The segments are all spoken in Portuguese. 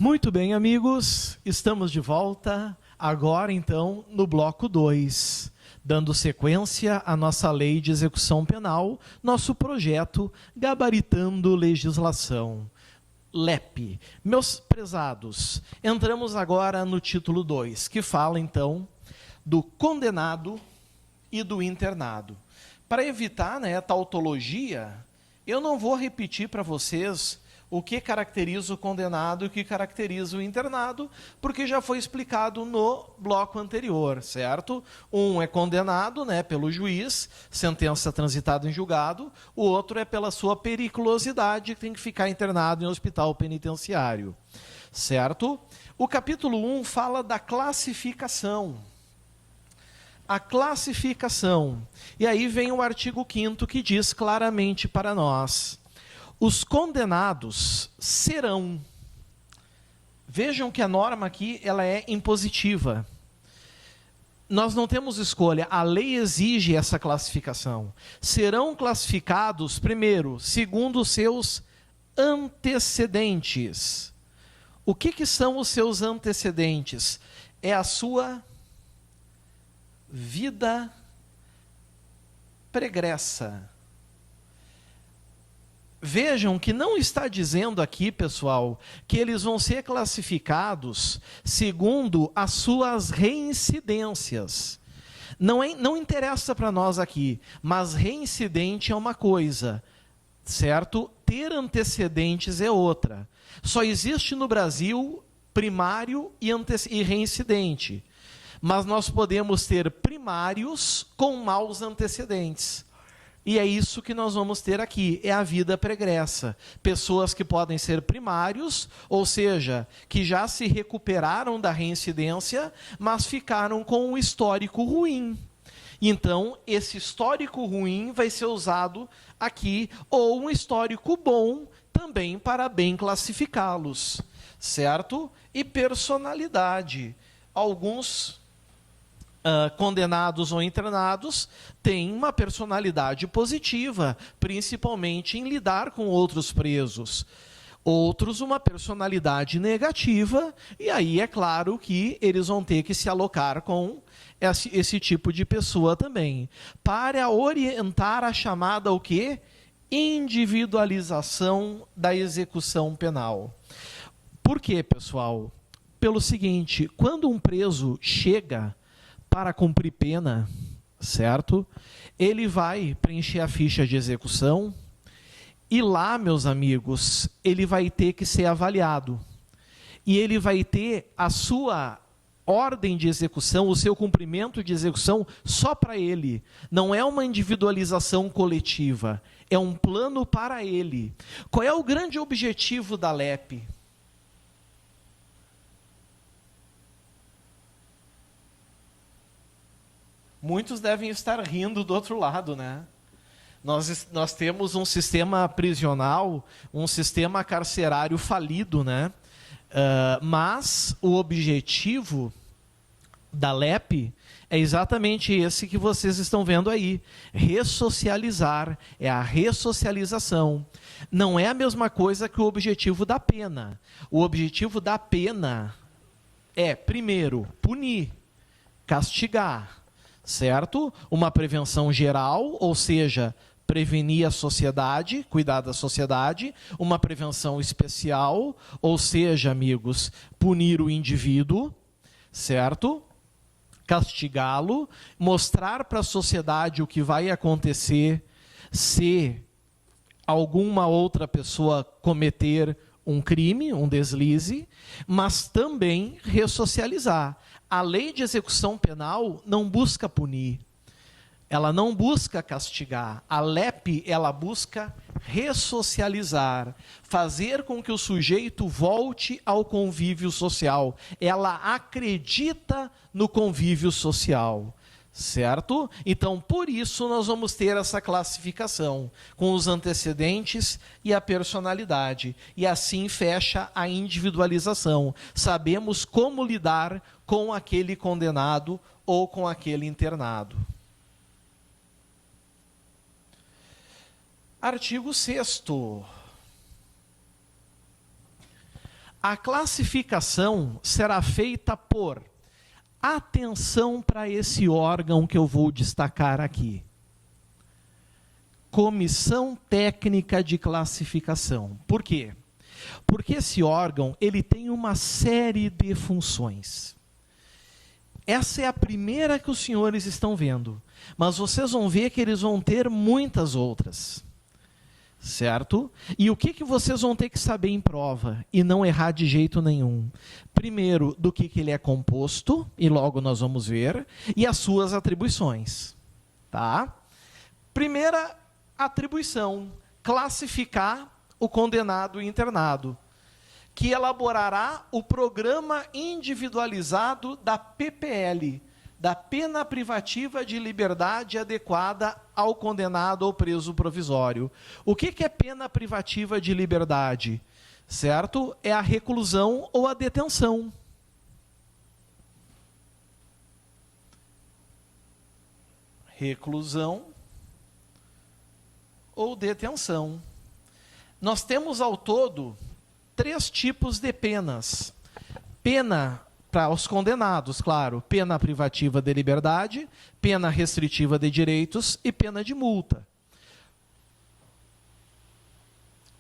Muito bem, amigos, estamos de volta, agora então no bloco 2, dando sequência à nossa lei de execução penal, nosso projeto Gabaritando Legislação, LEP. Meus prezados, entramos agora no título 2, que fala então do condenado e do internado. Para evitar tautologia, eu não vou repetir para vocês o que caracteriza o condenado e o que caracteriza o internado, porque já foi explicado no bloco anterior, certo? Um é condenado pelo juiz, sentença transitada em julgado, o outro é pela sua periculosidade, que tem que ficar internado em hospital penitenciário, certo? O capítulo 1 fala da classificação. A classificação. E aí vem o artigo 5º que diz claramente para nós: os condenados serão. Vejam que a norma aqui ela é impositiva. Nós não temos escolha, a lei exige essa classificação. Serão classificados, primeiro, segundo os seus antecedentes. O que são os seus antecedentes? É a sua vida pregressa. Vejam que não está dizendo aqui, pessoal, que eles vão ser classificados segundo as suas reincidências. Não interessa para nós aqui, mas reincidente é uma coisa, certo? Ter antecedentes é outra. Só existe no Brasil primário e reincidente. Mas nós podemos ter primários com maus antecedentes. E é isso que nós vamos ter aqui, é a vida pregressa. Pessoas que podem ser primários, ou seja, que já se recuperaram da reincidência, mas ficaram com um histórico ruim. Então, esse histórico ruim vai ser usado aqui, ou um histórico bom também para bem classificá-los, certo? E personalidade. Alguns condenados ou internados têm uma personalidade positiva, principalmente em lidar com outros presos. Outros, uma personalidade negativa, e aí é claro que eles vão ter que se alocar com esse tipo de pessoa também. Para orientar a chamada o quê? Individualização da execução penal. Por quê, pessoal? Pelo seguinte, quando um preso chega para cumprir pena, certo? Ele vai preencher a ficha de execução e lá, meus amigos, ele vai ter que ser avaliado. E ele vai ter a sua ordem de execução, o seu cumprimento de execução só para ele. Não é uma individualização coletiva, é um plano para ele. Qual é o grande objetivo da LEP? Muitos devem estar rindo do outro lado, né? Nós temos um sistema prisional, um sistema carcerário falido, né? Mas o objetivo da LEP é exatamente esse que vocês estão vendo aí. Ressocializar, é a ressocialização. Não é a mesma coisa que o objetivo da pena. O objetivo da pena é, primeiro, punir, castigar, certo? Uma prevenção geral, ou seja, prevenir a sociedade, cuidar da sociedade. Uma prevenção especial, ou seja, amigos, punir o indivíduo, certo? Castigá-lo, mostrar para a sociedade o que vai acontecer se alguma outra pessoa cometer um crime, um deslize, mas também ressocializar. A lei de execução penal não busca punir, ela não busca castigar. A LEP, ela busca ressocializar, fazer com que o sujeito volte ao convívio social. Ela acredita no convívio social, certo? Então, por isso, nós vamos ter essa classificação, com os antecedentes e a personalidade. E assim fecha a individualização. Sabemos como lidar com aquele condenado ou com aquele internado. Artigo 6º. A classificação será feita por, atenção para esse órgão que eu vou destacar aqui, Comissão Técnica de Classificação. Por quê? Porque esse órgão ele tem uma série de funções. Essa é a primeira que os senhores estão vendo, mas vocês vão ver que eles vão ter muitas outras. Certo? E o que vocês vão ter que saber em prova e não errar de jeito nenhum? Primeiro, do que ele é composto, e logo nós vamos ver, e as suas atribuições. Tá? Primeira atribuição, classificar o condenado e internado, que elaborará o programa individualizado da PPL, da pena privativa de liberdade adequada ao condenado ou preso provisório. O que é pena privativa de liberdade? Certo? É a reclusão ou a detenção. Reclusão ou detenção. Nós temos ao todo 3 tipos de penas. Pena para os condenados, claro, pena privativa de liberdade, pena restritiva de direitos e pena de multa.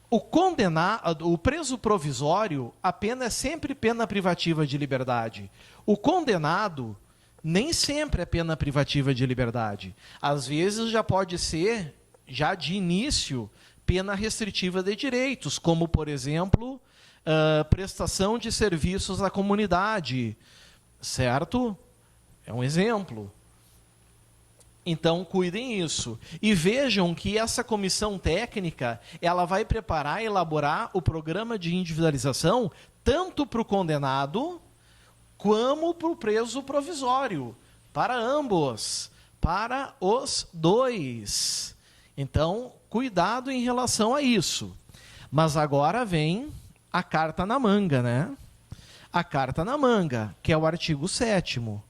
O condenado, o preso provisório, a pena é sempre pena privativa de liberdade. O condenado nem sempre é pena privativa de liberdade. Às vezes já pode ser, já de início, pena restritiva de direitos, como, por exemplo, prestação de serviços à comunidade, certo? É um exemplo. Então, cuidem isso. E vejam que essa comissão técnica, ela vai preparar e elaborar o programa de individualização tanto para o condenado como para o preso provisório, para ambos, para os dois. Então, cuidado em relação a isso. Mas agora vem a carta na manga, né? A carta na manga, que é o artigo 7º.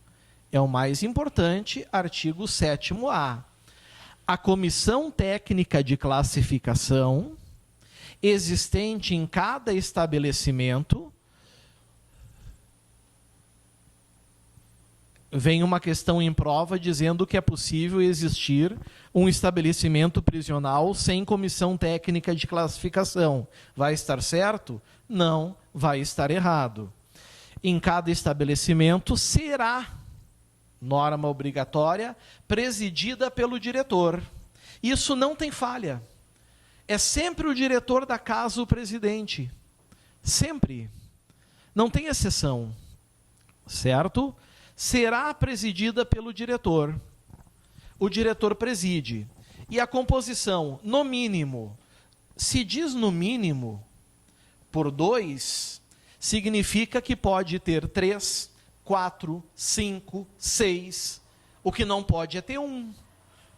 É o mais importante, artigo 7º-A. A comissão técnica de classificação existente em cada estabelecimento. Vem uma questão em prova dizendo que é possível existir um estabelecimento prisional sem comissão técnica de classificação. Vai estar certo? Não, vai estar errado. Em cada estabelecimento será, norma obrigatória, presidida pelo diretor. Isso não tem falha. É sempre o diretor da casa o presidente. Sempre. Não tem exceção. Certo? Será presidida pelo diretor. O diretor preside. E a composição, no mínimo, se diz no mínimo, por 2, significa que pode ter 3, 4, 5, 6. O que não pode é ter 1.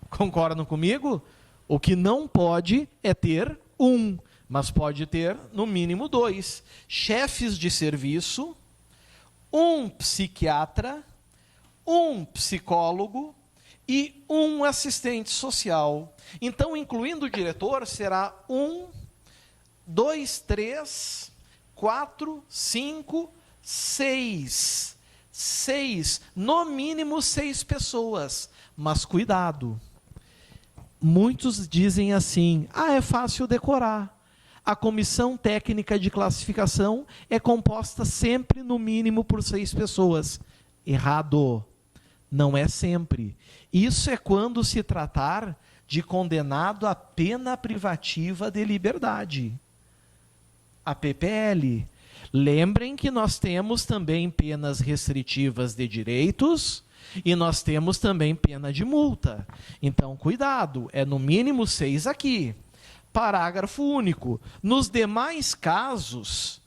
Concordam comigo? O que não pode é ter 1, mas pode ter, no mínimo, 2. Chefes de serviço, 1 psiquiatra, 1 psicólogo e 1 assistente social. Então, incluindo o diretor, será 1, 2, 3, 4, 5, 6. 6, no mínimo 6 pessoas. Mas cuidado. Muitos dizem assim, é fácil decorar. A comissão técnica de classificação é composta sempre, no mínimo, por 6 pessoas. Errado. Não é sempre. Isso é quando se tratar de condenado a pena privativa de liberdade. A PPL. Lembrem que nós temos também penas restritivas de direitos e nós temos também pena de multa. Então, cuidado, é no mínimo 6 aqui. Parágrafo único. Nos demais casos,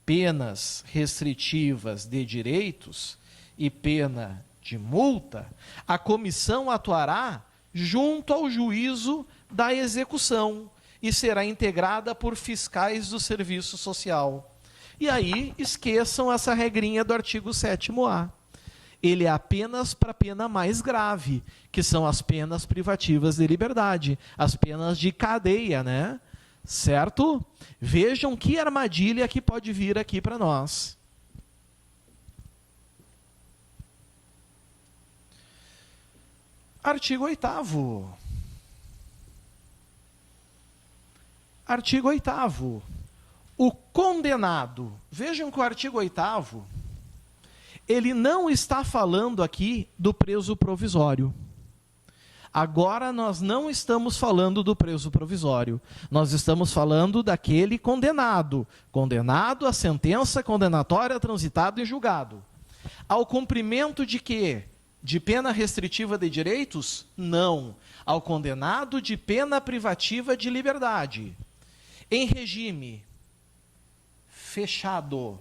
penas restritivas de direitos e pena de multa, a comissão atuará junto ao juízo da execução e será integrada por fiscais do serviço social. E aí, esqueçam essa regrinha do artigo 7º-A. Ele é apenas para a pena mais grave, que são as penas privativas de liberdade, as penas de cadeia, né? Certo? Vejam que armadilha que pode vir aqui para nós. Artigo 8º. Artigo 8º. O condenado. Vejam que o artigo 8º, ele não está falando aqui do preso provisório. Agora nós não estamos falando do preso provisório. Nós estamos falando daquele condenado. Condenado à sentença condenatória transitada em julgado. Ao cumprimento de quê? De pena restritiva de direitos? Não. Ao condenado de pena privativa de liberdade. Em regime fechado.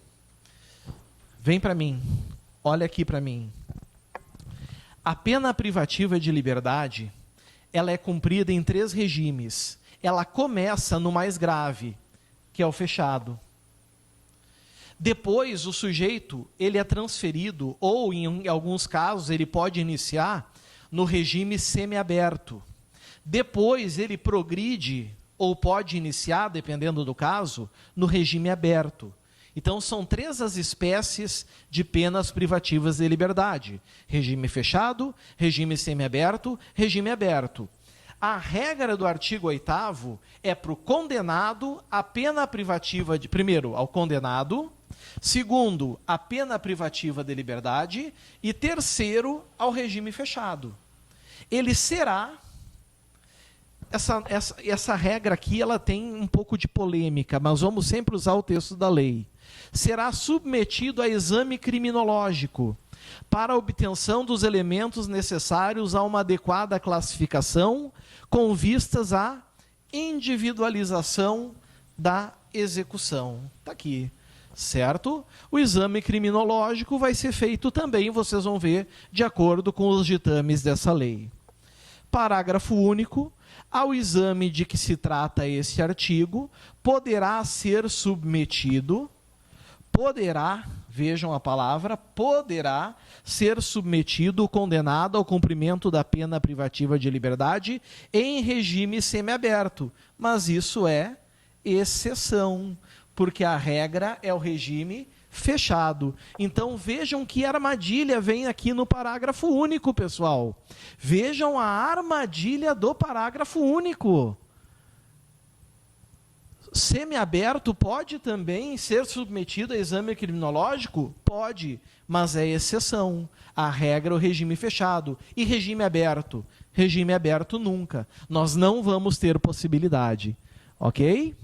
Vem para mim. Olha aqui para mim. A pena privativa de liberdade, ela é cumprida em 3 regimes. Ela começa no mais grave, que é o fechado. Depois, o sujeito, ele é transferido, ou em alguns casos, ele pode iniciar no regime semiaberto. Depois, ele progride, ou pode iniciar, dependendo do caso, no regime aberto. Então, são 3 as espécies de penas privativas de liberdade. Regime fechado, regime semiaberto, regime aberto. A regra do artigo 8º é para o condenado a pena privativa de... Primeiro, ao condenado. Segundo, a pena privativa de liberdade. E terceiro, ao regime fechado. Ele será... Essa regra aqui ela tem um pouco de polêmica, mas vamos sempre usar o texto da lei. Será submetido a exame criminológico para a obtenção dos elementos necessários a uma adequada classificação com vistas à individualização da execução. Está aqui, certo? O exame criminológico vai ser feito também, vocês vão ver, de acordo com os ditames dessa lei. Parágrafo único. Ao exame de que se trata esse artigo, poderá ser submetido, vejam a palavra, poderá ser submetido o condenado ao cumprimento da pena privativa de liberdade em regime semiaberto. Mas isso é exceção, porque a regra é o regime fechado. Então, vejam que armadilha vem aqui no parágrafo único, pessoal. Vejam a armadilha do parágrafo único. Semiaberto pode também ser submetido a exame criminológico? Pode, mas é exceção. A regra é o regime fechado. E regime aberto? Regime aberto nunca. Nós não vamos ter possibilidade. Ok?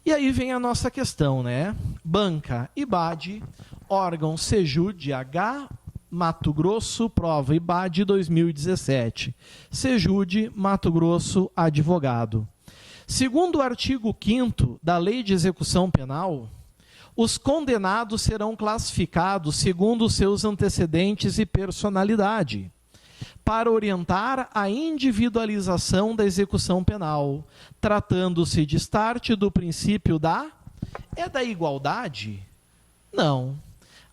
E aí vem a nossa questão, né? Banca IBAD, órgão SEJUD-H, Mato Grosso, prova IBAD 2017. SEJUD, Mato Grosso, advogado. Segundo o artigo 5º da Lei de Execução Penal, os condenados serão classificados segundo seus antecedentes e personalidade, para orientar a individualização da execução penal, tratando-se de start do princípio da igualdade? Não.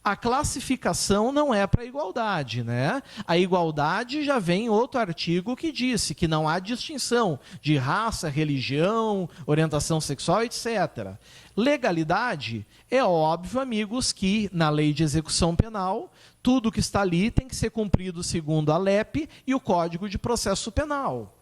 A classificação não é para igualdade, né? A igualdade já vem em outro artigo que disse que não há distinção de raça, religião, orientação sexual, etc. Legalidade, é óbvio, amigos, que na Lei de Execução Penal, tudo que está ali tem que ser cumprido segundo a LEP e o Código de Processo Penal.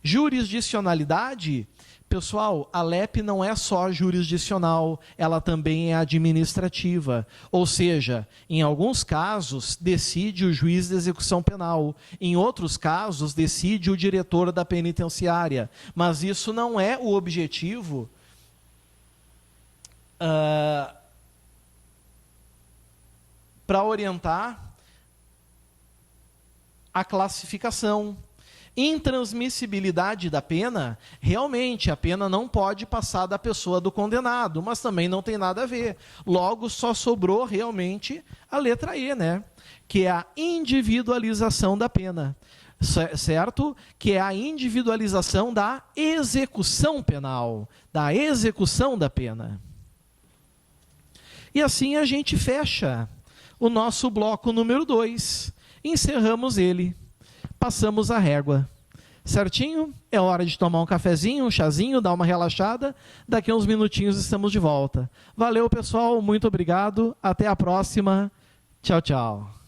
Jurisdicionalidade, pessoal, a LEP não é só jurisdicional, ela também é administrativa. Ou seja, em alguns casos, decide o juiz de execução penal. Em outros casos, decide o diretor da penitenciária. Mas isso não é o objetivo para orientar a classificação. Intransmissibilidade da pena, realmente a pena não pode passar da pessoa do condenado, mas também não tem nada a ver. Logo, só sobrou realmente a letra E, né? Que é a individualização da pena, certo? Que é a individualização da execução penal, da execução da pena. E assim a gente fecha o nosso bloco número 2. Encerramos ele. passamos a régua. Certinho? É hora de tomar um cafezinho, um chazinho, dar uma relaxada. Daqui a uns minutinhos estamos de volta. Valeu, pessoal. Muito obrigado. Até a próxima. Tchau, tchau.